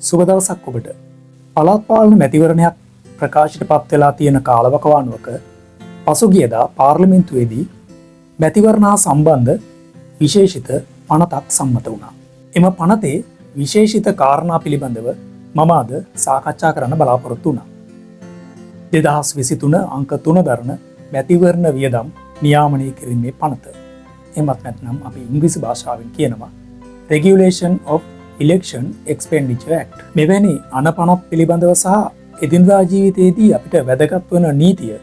සුබ දවසක් ඔබට. පළාත් පාලන මැතිවරණයක් ප්‍රකාශයට පත් වෙලා තියෙන කාලවකවානුවක පසුගියදා පාර්ලිමේන්තුවේදී මැතිවරණ හා සම්බන්ධ විශේෂිත පනතක් සම්මත වුණා. එම පනතේ විශේෂිත කාරණා පිළිබඳව මම අද සාකච්ඡා කරන්න බලාපොරොත්තු වුණා. 2023 අංක 3 දරන මැතිවරණ වියදම් නියාමනය කිරීමේ පනත. එමත් නැත්නම් අපි ඉංග්‍රීසි භාෂාවෙන් කියනවා Regulation of Election Expenditure Act. මෙවැනි අනපනත් පිළිබඳව සහ එදිනදා ජීවිතයේදී අපිට වැදගත් වන නීතිය,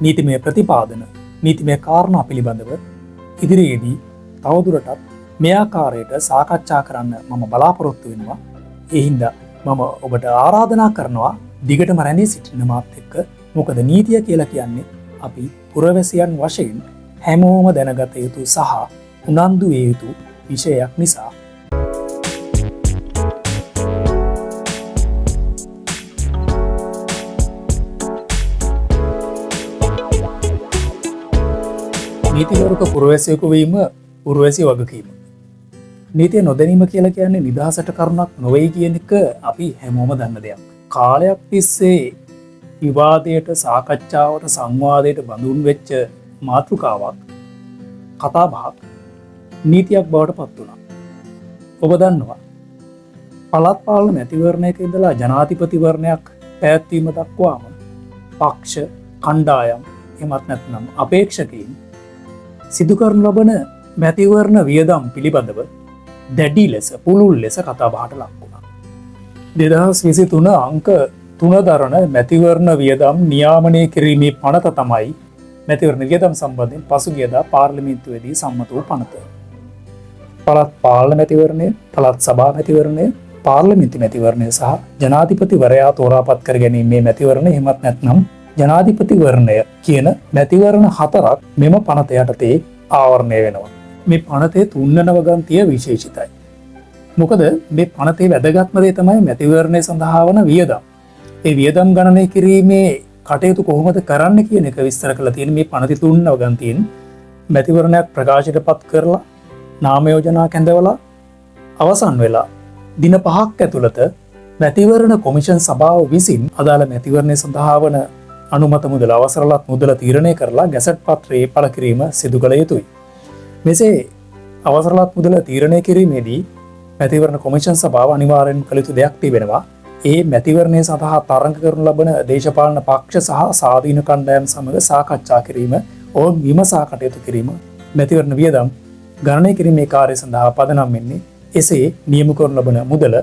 නීතිමය ප්‍රතිපාදන, නීතිමය කාරණා පිළිබඳව ඉදිරියේදී තවදුරටත් මේ ආකාරයට සාකච්ඡා කරන්න මම බලාපොරොත්තු වෙනවා. ඒ හින්දා මම ඔබට ආරාධනා කරනවා දිගටම රැඳී සිටින්න මාත් එක්ක. මොකද නීතිය කියලා කියන්නේ අපි පුරවැසියන් වශයෙන් හැමෝම දැනගත යුතු සහ උනන්දු විය යුතු විෂයක් නිසා. නීතිවරක පුරවැසියෙකු වීම පුරවැසි වගකීම. නීතිය නොදැනීම කියලා කියන්නේ නිදහසට කරුණක් නොවේ කියන එක අපි හැමෝම දන්න දෙයක්. කාලයක් තිස්සේ විවාදයට, සාකච්ඡාවට, සංවාදයට බඳුන් වෙච්ච මාතෘකාවක්, කතාබහක් නීතියක් බවට පත් වුණා. ඔබ දන්නවා පළාත් පාලන මැතිවරණයක ඉඳලා ජනාධිපතිවරණයක් පැවැත්වීම දක්වාම පක්ෂ, කණ්ඩායම් එමත් නැත්නම් අපේක්ෂකයින් සිදු කරනු ලබන මැතිවරණ වියදම් පිළිබඳව දැඩි ලෙස, පුළුල් ලෙස කතාබහට ලක් වුණා. 2023 අංක 3 දරන මැතිවරණ වියදම් නියාමනය කිරීමේ පනත තමයි මැතිවරණ වියදම් සම්බන්ධයෙන් පසුගියදා පාර්ලිමේන්තුවේදී සම්මත වූ පනත. පළාත් පාලන මැතිවරණය, පළාත් සභා මැතිවරණය, පාර්ලිමේන්තු මැතිවරණය සහ ජනාධිපතිවරයා තෝරාපත් කර ගැනීමේ මැතිවරණය, එහෙමත් නැත්නම් ජනාධිපතිවරණය කියන මැතිවරණ 4ක් මෙම පනත යටතේ ආවරණය වෙනවා. මේ පනතේ 3 වන වගන්තිය විශේෂිතයි. මොකද මේ පනතේ වැදගත්ම දේ තමයි මැතිවරණය සඳහා වන වියදම්. ඒ වියදම් ගණනය කිරීමේ කටයුතු කොහොමද කරන්න කියන එක විස්තර කරලා තියෙන මේ පනතේ 3 වගන්තියෙන් මැතිවරණයක් ප්‍රකාශයට පත් කරලා නාම යෝජනා කැඳවලා අවසන් වෙලා දින 5ක් ඇතුළත මැතිවරණ කොමිෂන් සභාව විසින් අදාළ මැතිවරණය සඳහා වන අනුමත මුදල, අවසරලත් මුදල තීරණය කරලා ගැසට් පත්‍රයේ පළ කිරීම සිදු කළ යුතුයි. මෙසේ අවසරලත් මුදල තීරණය කිරීමේදී මැතිවරණ කොමිෂන් සභාව අනිවාර්යෙන් කළ යුතු දෙයක් තිබෙනවා. ඒ මැතිවරණය සඳහා තරඟ කරනු ලබන දේශපාලන පක්ෂ සහ ස්වාධීන කණ්ඩායම් සමග සාකච්ඡා කිරීම, ඔවුන් විමසා කටයුතු කිරීම, මැතිවරණ වියදම් ගණනය කිරීමේ කාර්ය සඳහා පදනම් වෙන්නේ. එසේ නියම කරනු ලබන මුදල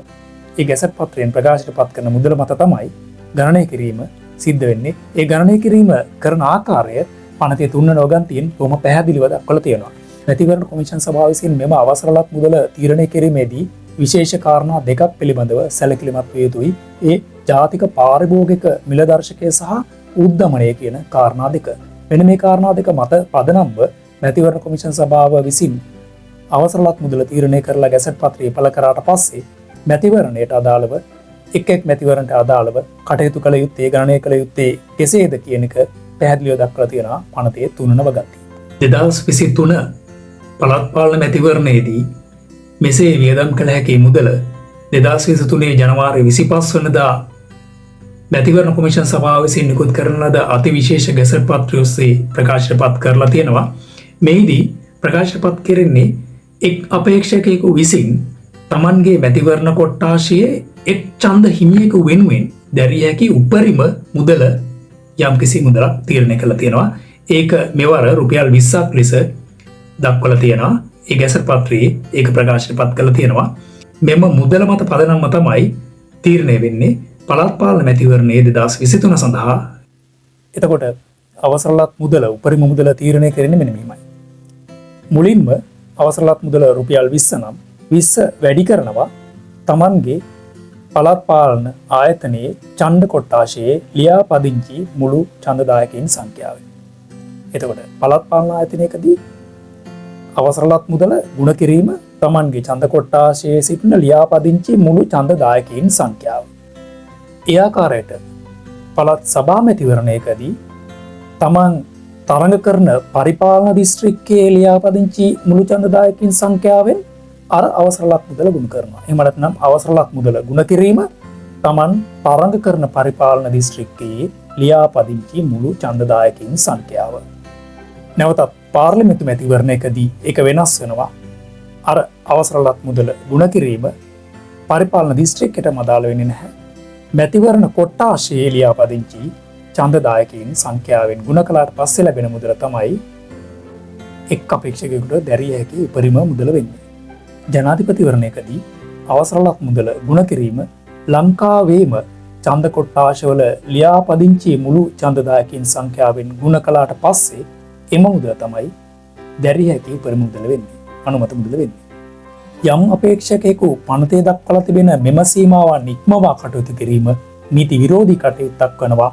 ඒ ගැසට් පත්‍රයෙන් ප්‍රකාශයට පත් කරන මුදල මත තමයි ගණනය කිරීම සිද්ධ වෙන්නේ. ඒ ගණනය කිරීම කරන ආකාරය පනතේ 3 වන වගන්තියෙන් බොහොම පැහැදිලිව දක්වලා තියෙනවා. මැතිවරණ කොමිෂන් සභාව විසින් මෙම අවසරලත් මුදල තීරණය කිරීමේදී විශේෂ කාරණා දෙකක් පිළිබඳව සැලකිලිමත් විය යුතුයි. ඒ ජාතික පාරිභෝගික මිල දර්ශකය සහ උද්ධමනය කියන කාරණා දෙක. මෙන්න මේ කාරණා දෙක මත පදනම්ව මැතිවරණ කොමිෂන් සභාව විසින් අවසරලත් මුදල තීරණය කරලා ගැසට් පත්‍රය පළ කරාට පස්සේ මැතිවරණයට අදාළව එක් මැතිවරණට අදාළව කටයුතු කළ යුත්තේ, ගණනය කළ යුත්තේ කෙසේද කියන එක පැහැදිලිව දක්වලා තියෙනවා පනතේ 3 වන වගන්තිය. 2023 පළාත් පාලන මැතිවරණයේදී මෙසේ වියදම් කළ හැකි මුදල 2023 ජනවාරි 25 වනදා මැතිවරණ කොමිෂන් සභාව විසින් නිකුත් කරන ලද අතිවිශේෂ ගැසට් පත්‍රය ඔස්සේ ප්‍රකාශයට පත් කරලා තියෙනවා. මෙහිදී ප්‍රකාශයට පත් කෙරෙන්නේ එක් අපේක්ෂකයෙකු විසින් තමන්ගේ මැතිවරණ කොට්ටාශයේ එක් ඡන්ද හිමියෙකු වෙනුවෙන් දැරිය හැකි උපරිම මුදල යම්කිසි මුදලක් තීරණය කරලා තියෙනවා. ඒක මෙවර රුපියල් 20ක් ලෙස දක්වලා තියෙනවා. ඒ ගැසට් පත්‍රයේ ඒක ප්‍රකාශයට පත් කරලා තියෙනවා. මෙම මුදල මත පදනම්ම තමයි තීරණය වෙන්නේ පළාත් පාලන මැතිවරණයේ 2023 සඳහා. එතකොට අවසරලත් මුදල, උපරිම මුදල තීරණය කරන්නේ මෙන්න මෙහිමයි. මුලින්ම අවසරලත් මුදල රුපියල් 20 නම් 20 වැඩි කරනවා තමන්ගේ පළාත් පාලන ආයතනයේ ඡන්ද කොට්ටාශයේ ලියාපදිංචි මුළු ඡන්දදායකයින් සංඛ්‍යාවෙන්. එතකොට පළාත් පාලන ආයතනයකදී අවසරලත් මුදල ගුණ කිරීම තමන්ගේ ඡන්ද කොට්ටාශයේ සිටින ලියාපදිංචි මුළු ඡන්දදායකයින් සංඛ්‍යාව. ඒ ආකාරයට පළාත් සභා මැතිවරණයකදී තමන් තරඟ කරන පරිපාලන දිස්ත්‍රික්කයේ ලියාපදිංචි මුළු ඡන්දදායකයින් සංඛ්‍යාවෙන් අර අවසරලත් මුදල ගුණ කරනවා. එහෙම නැත්නම් අවසරලත් මුදල ගුණ කිරීම Taman තරඟ කරන පරිපාලන දිස්ත්‍රික්කයේ ලියාපදිංචි මුළු ඡන්දදායකයින් සංඛ්‍යාව. නැවතත් පාර්ලිමේන්තු මැතිවරණයකදී ඒක වෙනස් වෙනවා. අර අවසරලත් මුදල ගුණ කිරීම පරිපාලන දිස්ත්‍රික්කයට මදාළ වෙන්නේ නැහැ. මැතිවරණ කොට්ටාශයේ ලියාපදිංචි ඡන්දදායකයින් සංඛ්‍යාවෙන් ගුණ කළාට පස්සේ ලැබෙන මුදල තමයි එක් අපේක්ෂකයෙකුට දැරිය හැකි උපරිම මුදල වෙන්නේ. ජනාධිපතිවරණයකදී අවසරලත් මුදල ගුණ කිරීම ලංකාවේම ඡන්ද කොට්ටාශවල ලියාපදිංචි මුළු ඡන්දදායකයින් සංඛ්‍යාවෙන් ගුණ කළාට පස්සේ එම මුදල තමයි දැරිය හැකි උපරිම මුදල වෙන්නේ. අනුමත මුදල වෙන්නේ. යම් අපේක්ෂකයෙකු පනතේ දක්වලා තිබෙන මෙම සීමාවන් ඉක්මවා කටයුතු කිරීම නීති විරෝධී කටයුත්තක් වනවා.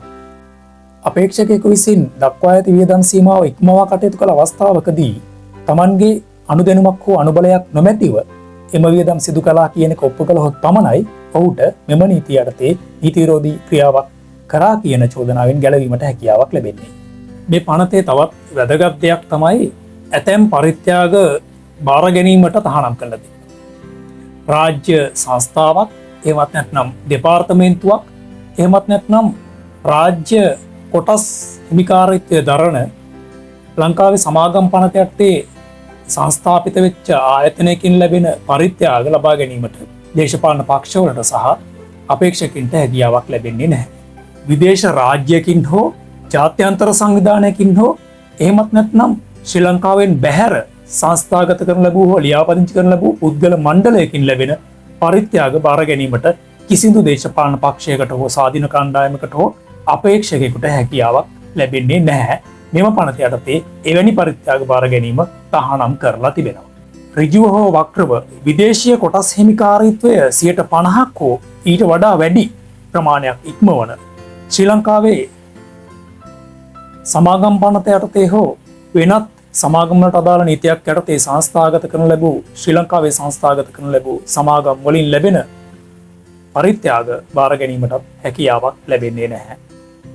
අපේක්ෂකයෙකු විසින් දක්වා ඇති වියදම් සීමාව ඉක්මවා කටයුතු කළ අවස්ථාවකදී Tamanගේ අනුදැනුමක් හෝ අනුබලයක් නොමැතිව එම වියදම් සිදු කළා කියන එක ඔප්පු කළහොත් පමණයි ඔහුට මෙම නීතිය යටතේ නීති විරෝධී ක්‍රියාවක් කරා කියන චෝදනාවෙන් ගැලවීමට හැකියාවක් ලැබෙන්නේ. මේ පනතේ තවත් වැදගත් දෙයක් තමයි ඇතැම් පරිත්‍යාග බාර ගැනීමට තහනම් කළ දේ. රාජ්‍ය සංස්ථාවක්, එහෙමත් නැත්නම් දෙපාර්තමේන්තුවක්, එහෙමත් නැත්නම් රාජ්‍ය කොටස් හිමිකාරීත්වය දරන ලංකාවේ සමාගම් පනත යටතේ සංස්ථාපිත වෙච්ච ආයතනයකින් ලැබෙන පරිත්‍යාග ලබා ගැනීමට දේශපාලන පක්ෂවලට සහ අපේක්ෂකින්ට හැකියාවක් ලැබෙන්නේ නැහැ. විදේශ රාජ්‍යකින් හෝ ජාත්‍යන්තර සංවිධානයකින් හෝ එහෙමත් නැත්නම් ශ්‍රී ලංකාවෙන් බැහැර සංස්ථාගත කරන ලැබූ හෝ ලියාපදිංචි කරන ලැබූ පුද්ගල මණ්ඩලයකින් ලැබෙන පරිත්‍යාග බාර ගැනීමට කිසිදු දේශපාලන පක්ෂයකට හෝ ස්වාධීන කණ්ඩායමකට හෝ අපේක්ෂකයෙකුට හැකියාවක් ලැබෙන්නේ නැහැ. මෙම පනත යටතේ එවැනි පරිත්‍යාග බාර ගැනීම තහනම් කරලා තිබෙනවා. ඍජුව හෝ වක්‍රව විදේශීය කොටස් හිමිකාරීත්වය 50% හෝ ඊට වඩා වැඩි ප්‍රමාණයක් ඉක්මවන ශ්‍රී ලංකාවේ සමාගම් පනත යටතේ හෝ වෙනත් සමාගමට අදාළ නීතියක් යටතේ සංස්ථාගත කරන ලැබූ ශ්‍රී ලංකාවේ සංස්ථාගත කරන ලැබූ සමාගම් වලින් ලැබෙන පරිත්‍යාග බාර ගැනීමට හැකියාවක් ලැබෙන්නේ නැහැ.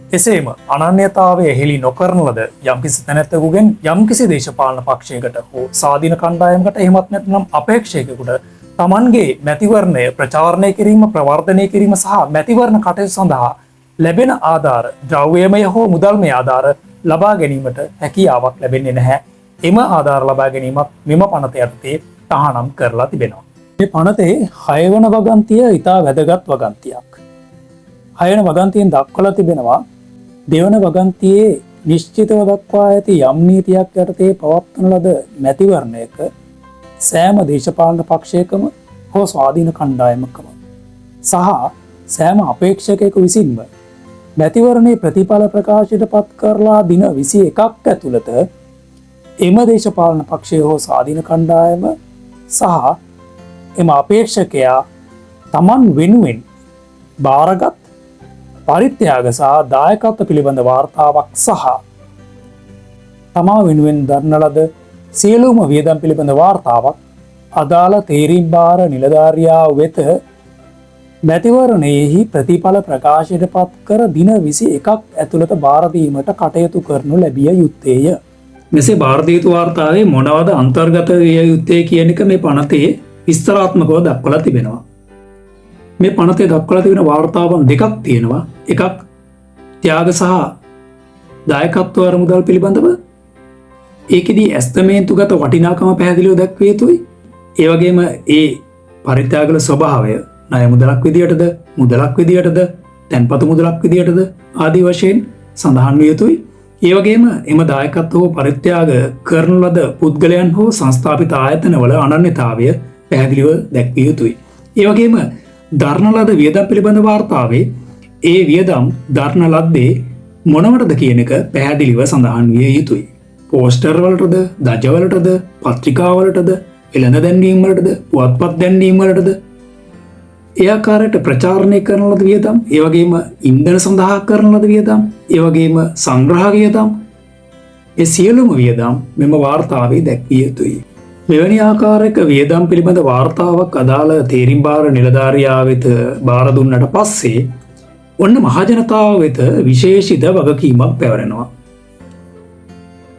එසේම අනන්‍යතාවය හෙළි නොකරන ලද යම්කිසි තැනැත්තෙකුගෙන් යම්කිසි දේශපාලන පක්ෂයකට හෝ ස්වාධීන කණ්ඩායමකට එහෙමත් නැත්නම් අපේක්ෂකයෙකුට Tamanගේ මැතිවරණය ප්‍රචාරණය කිරීම, ප්‍රවර්ධනය කිරීම සහ මැතිවරණ කටයුතු සඳහා ලැබෙන ආධාර, ද්‍රව්‍යමය හෝ මුදල්මය ආධාර ලබා ගැනීමට හැකියාවක් ලැබෙන්නේ නැහැ. එම ආධාර ලබා ගැනීමත් මෙම පනත යටතේ තහනම් කරලා තිබෙනවා. මේ පනතේ 6 වන වගන්තිය ඉතා වැදගත් වගන්තියක්. 6 වන වගන්තියෙන් දක්වලා තිබෙනවා දෙවන වගන්තියේ නිශ්චිතව දක්වා ඇති යම් නීතියක් යටතේ පවත්වන ලද මැතිවරණයක සෑම දේශපාලන පක්ෂයකම හෝ ස්වාධීන කණ්ඩායමකම සහ සෑම අපේක්ෂකයෙකු විසින්ම මැතිවරණයේ ප්‍රතිඵල ප්‍රකාශයට පත් කරලා දින 21ක් ඇතුළත එම දේශපාලන පක්ෂය හෝ ස්වාධීන කණ්ඩායම සහ එම අපේක්ෂකයා Taman වෙනුවෙන් බාරගත් පරිත්‍යාග සහ දායකත්ව පිළිබඳ වාර්තාවක් සහ තමා වෙනුවෙන් දරන ලද සියලුම වියදම් පිළිබඳ වාර්තාවක් අදාළ තේරීම් බාර නිලධාරියා වෙත මැතිවරණයෙහි ප්‍රතිඵල ප්‍රකාශයට පත් කර දින 21ක් ඇතුළත බාර දීමට කටයුතු කරනු ලැබිය යුත්තේය. මෙසේ බාර දිය යුතු වාර්තාවේ මොනවද අන්තර්ගත විය යුත්තේ කියන එක මේ පනතේ විස්තරාත්මකව දක්වලා තිබෙනවා. මේ පනතේ දක්වලා තිබෙන වාර්තාවන් දෙකක් තියෙනවා. එකක් ත්‍යාග සහ දායකත්ව අරමුදල් පිළිබඳව. ඒකෙදී ඇස්තමේන්තුගත වටිනාකම පැහැදිලිව දැක්විය යුතුයි. ඒ වගේම ඒ පරිත්‍යාගවල ස්වභාවය ණය මුදලක් විදියටද, මුදලක් විදියටද, තැන්පතු මුදලක් විදියටද ආදී වශයෙන් සඳහන් විය යුතුයි. ඒ වගේම එම දායකත්ව හෝ පරිත්‍යාග කරන ලද පුද්ගලයන් හෝ සංස්ථාපිත ආයතනවල අනන්‍යතාවය පැහැදිලිව දැක්විය යුතුයි. ඒ වගේම දරන ලද වියදම් පිළිබඳ වාර්තාවේ ඒ වියදම් දරන ලද්දේ මොනවටද කියන එක පැහැදිලිව සඳහන් විය යුතුයි. පෝස්ටර් වලටද, දජ වලටද, පත්‍රිකා වලටද, එළඳ දැන්වීම් වලටද, පුවත්පත් දැන්වීම් වලටද, ඒ ආකාරයට ප්‍රචාරණය කරන ලද වියදම්, ඒ වගේම ඉන්ධන සඳහා කරන ලද වියදම්, ඒ වගේම සංග්‍රහ වියදම්, ඒ සියලුම වියදම් මෙම වාර්තාවේ දැක්විය යුතුයි. මෙවැනි ආකාරයක වියදම් පිළිබඳ වාර්තාවක් අදාළ තේරීම් බාර නිලධාරියා වෙත බාර දුන්නට පස්සේ ඔන්න මහජනතාව වෙත විශේෂිත වගකීමක් පැවරෙනවා.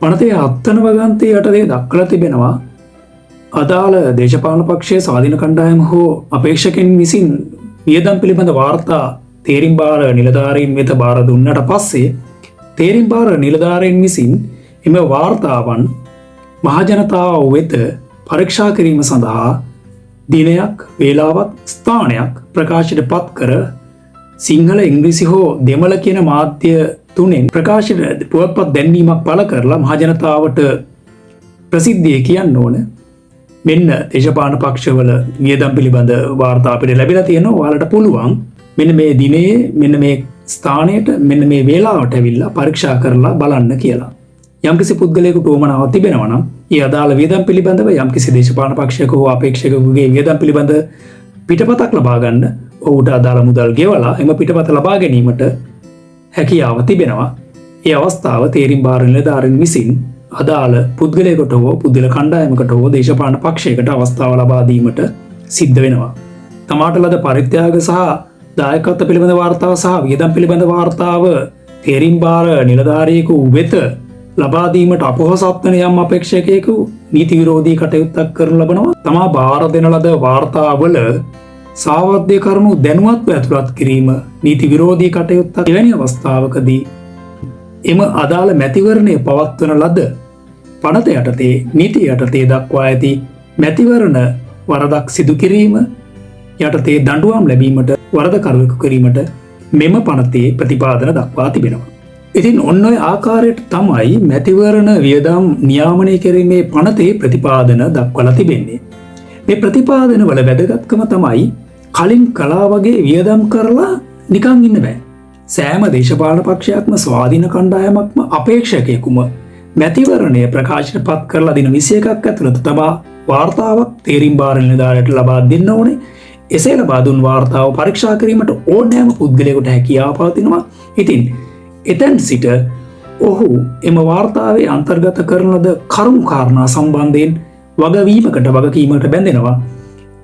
පනතේ 7 වන වගන්තිය යටතේ දක්වලා තිබෙනවා අදාළ දේශපාලන පක්ෂයේ ස්වාධීන කණ්ඩායම හෝ අපේක්ෂකයන් විසින් වියදම් පිළිබඳ වාර්තා තේරීම් බාර නිලධාරීන් වෙත බාර දුන්නට පස්සේ තේරීම් බාර නිලධාරීන් විසින් එම වාර්තාවන් මහජනතාව වෙත පරීක්ෂා කිරීම සඳහා දිනයක් වේලාවක් ස්ථානයක් ප්‍රකාශයට පත් කර සිංහල ඉංග්‍රීසි හෝ දෙමළ කියන මාධ්‍ය තුනෙන් ප්‍රකාශයට පුවත්පත් දැන්වීමක් පළ කරලා මහජනතාවට ප්‍රසිද්ධිය කියන්න ඕන මෙන්න දේශපාලන පක්ෂවල වියදම් පිළිබඳ වාර්තා අපිට ලැබිලා තියෙනවා ඔයාලට පුළුවන් මෙන්න මේ දිනේ මෙන්න මේ ස්ථානයට මෙන්න මේ වේලාවට ඇවිල්ලා පරීක්ෂා කරලා බලන්න කියලා. යම්කිසි පුද්ගලයෙකුට උවමනාවක් තිබෙනවා නම් ඒ අදාළ වියදම් පිළිබඳව යම්කිසි දේශපාලන පක්ෂයක හෝ අපේක්ෂකයෙකුගේ වියදම් පිළිබඳ පිටපතක් ලබා ගන්න ඔහුට අදාළ මුදල් ගෙවලා එම පිටපත ලබා ගැනීමට හැකියාව තිබෙනවා. ඒ අවස්ථාව තේරීම් බාර නිලධාරීන් විසින් අදාළ පුද්ගලයෙකුට හෝ පුද්ගල කණ්ඩායමකට හෝ දේශපාලන පක්ෂයකට අවස්ථාව ලබා දීමට සිද්ධ වෙනවා. තමාට ලද පරිත්‍යාග සහ දායකත්ව පිළිබඳ වාර්තාව සහ වියදම් පිළිබඳ වාර්තාව තේරීම් බාර නිලධාරියෙකු වෙත ලබා දීමට අපොහසත් වන යම් අපේක්ෂකයෙකු නීති විරෝධී කටයුත්තක් කරන ලබනවා. තමා බාර දෙන ලද වාර්තාවල සාවද්‍ය කරුණු දැනුවත්ව ඇතුළත් කිරීම නීති විරෝධී කටයුත්තක්. එවැනි අවස්ථාවකදී එම අදාළ මැතිවරණය පවත්වන ලද පනත යටතේ නීති යටතේ දක්වා ඇති මැතිවරණ වරදක් සිදු කිරීම යටතේ දඬුවම් ලැබීමට වරදකරුවෙකු කිරීමට මෙම පනතේ ප්‍රතිපාදන දක්වා තිබෙනවා. ඉතින් ඔන්න ඔය ආකාරයට තමයි මැතිවරණ වියදම් නියාමනය කිරීමේ පනතේ ප්‍රතිපාදන දක්වලා තිබෙන්නේ. මේ ප්‍රතිපාදන වල වැදගත්කම තමයි කලින් කලා වගේ වියදම් කරලා නිකන් ඉන්න බෑ. සෑම දේශපාලන පක්ෂයක්ම ස්වාධීන කණ්ඩායමක්ම අපේක්ෂකයෙකුම මැතිවරණය ප්‍රකාශයට පත් කරලා දින 21ක් ඇතුළත තබා වාර්තාවක් තේරීම් බාර නිලධාරියට ලබා දෙන්න ඕනේ. එසේ ලබා දුන් වාර්තාව පරීක්ෂා කිරීමට ඕනෑම පුද්ගලයෙකුට හැකියාව පවතිනවා. ඉතින් එතැන් සිට ඔහු එම වාර්තාවේ අන්තර්ගත කරන ලද කරුණු කාරණා සම්බන්ධයෙන් වගකීමකට බැඳෙනවා.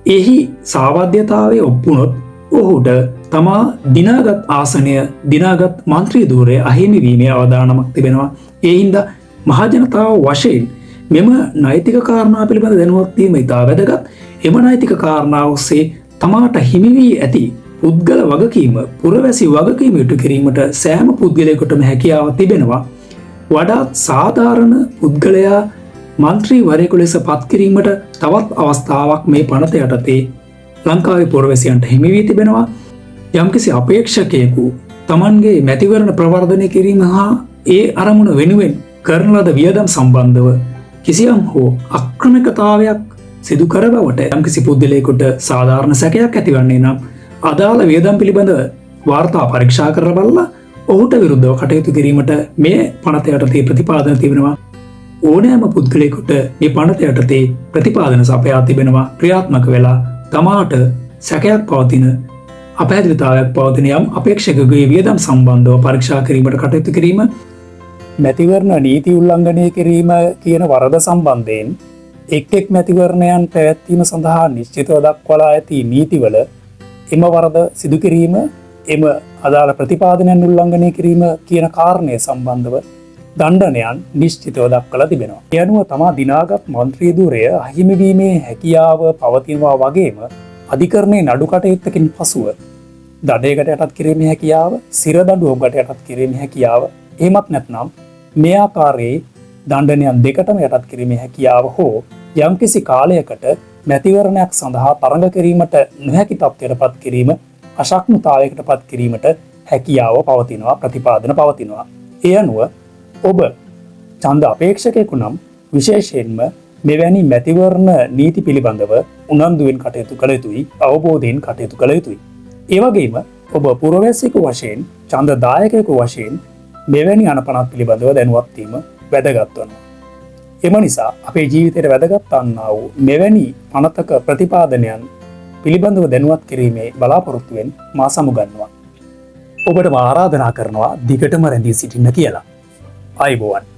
එහි සාවද්‍යතාවය ඔප්පුනොත් ඔහුට තමා දිනාගත් ආසනය දිනාගත් මන්ත්‍රී ධූරය අහිමි වීමේ අවදානමක් තිබෙනවා. ඒ හින්දා මහජනතාව වශයෙන් මෙම නෛතික කාරණා පිළිබඳ දැනුවත් වීම ඉතා වැදගත්. එම නෛතික කාරණා ඔස්සේ තමාට හිමි වී ඇති පුද්ගල වගකීම පුරවැසි වගකීම ඉටු කිරීමට සෑම පුද්ගලයෙකුටම හැකියාව තිබෙනවා. වඩාත් සාධාරණ පුද්ගලයා මන්ත්‍රීවරයෙකු ලෙස පත් කිරීමට තවත් අවස්ථාවක් මේ පනත යටතේ ලංකාවේ පුරවැසියන්ට හිමි වී තිබෙනවා. යම්කිසි අපේක්ෂකයෙකු තමන්ගේ මැතිවරණ ප්‍රවර්ධනය කිරීම හා ඒ අරමුණ වෙනුවෙන් කරන ලද වියදම් සම්බන්ධව කිසියම් හෝ අක්‍රමිකතාවයක් සිදු කර බවට යම්කිසි පුද්ගලයෙකුට සාධාරණ සැකයක් ඇතිවන්නේ නම් අදාළ වියදම් පිළිබඳව වාර්තා පරීක්ෂා කරලා බලලා ඔහුට විරුද්ධව කටයුතු කිරීමට මේ පනත යටතේ ප්‍රතිපාදන තිබෙනවා. ඕනෑම පුද්ගලයෙකුට මේ පනත යටතේ ප්‍රතිපාදන සපයා තිබෙනවා. ක්‍රියාත්මක වෙලා තමාට සැකයක් පවතින අපහැදිලිතාවයක් පවතින යම් අපේක්ෂකගේ වියදම් සම්බන්ධව පරීක්ෂා කිරීමට කටයුතු කිරීම මැතිවරණ නීති උල්ලංඝනය කිරීම කියන වරද සම්බන්ධයෙන් එක් මැතිවරණයන් පැවැත්වීම සඳහා නිශ්චිතව දක්වලා ඇති නීතිවල එම වරද සිදු කිරීම එම අදාළ ප්‍රතිපාදනයන් උල්ලංඝනය කිරීම කියන කාරණය සම්බන්ධව දණ්ඩනයන් නිශ්චිතව දක්වලා තිබෙනවා. ඒ අනුව තමා දිනාගත් මන්ත්‍රී ධුරය අහිමි වීමේ හැකියාව පවතිනවා වගේම අධිකරණයේ නඩු කටයුත්තකින් පසුව දඩයකට යටත් කිරීමේ හැකියාව, සිර දඬුවමකට යටත් කිරීමේ හැකියාව, එහෙමත් නැත්නම් මේ ආකාරයේ දණ්ඩනයන් දෙකටම යටත් කිරීමේ හැකියාව හෝ යම්කිසි කාලයකට මැතිවරණයක් සඳහා තරඟ කිරීමට නොහැකි තත්ත්වයට පත් කිරීම අශක්්‍යතාවයකට පත් කිරීමට හැකියාව පවතිනවා, ප්‍රතිපාදන පවතිනවා. ඒ අනුව ඔබ ඡන්ද අපේක්ෂකයෙකු නම් විශේෂයෙන්ම මෙවැනි මැතිවරණ නීති පිළිබඳව උනන්දුවෙන් කටයුතු කළ යුතුයි, අවබෝධයෙන් කටයුතු කළ යුතුයි. ඒ වගේම ඔබ පුරවැසියෙකු වශයෙන්, ඡන්ද දායකයෙකු වශයෙන් මෙවැනි අනපනත් පිළිබඳව දැනුවත් වීම වැදගත් වෙනවා. එම නිසා අපේ ජීවිතයට වැදගත් වන්නා වූ මෙවැනි අනතක ප්‍රතිපාදනයන් පිළිබඳව දැනුවත් කිරීමේ බලාපොරොත්තුවෙන් මා සමුගන්නවා. ඔබට ආරාධනා කරනවා දිගටම රැඳී සිටින්න කියලා. ආයුබෝවන්.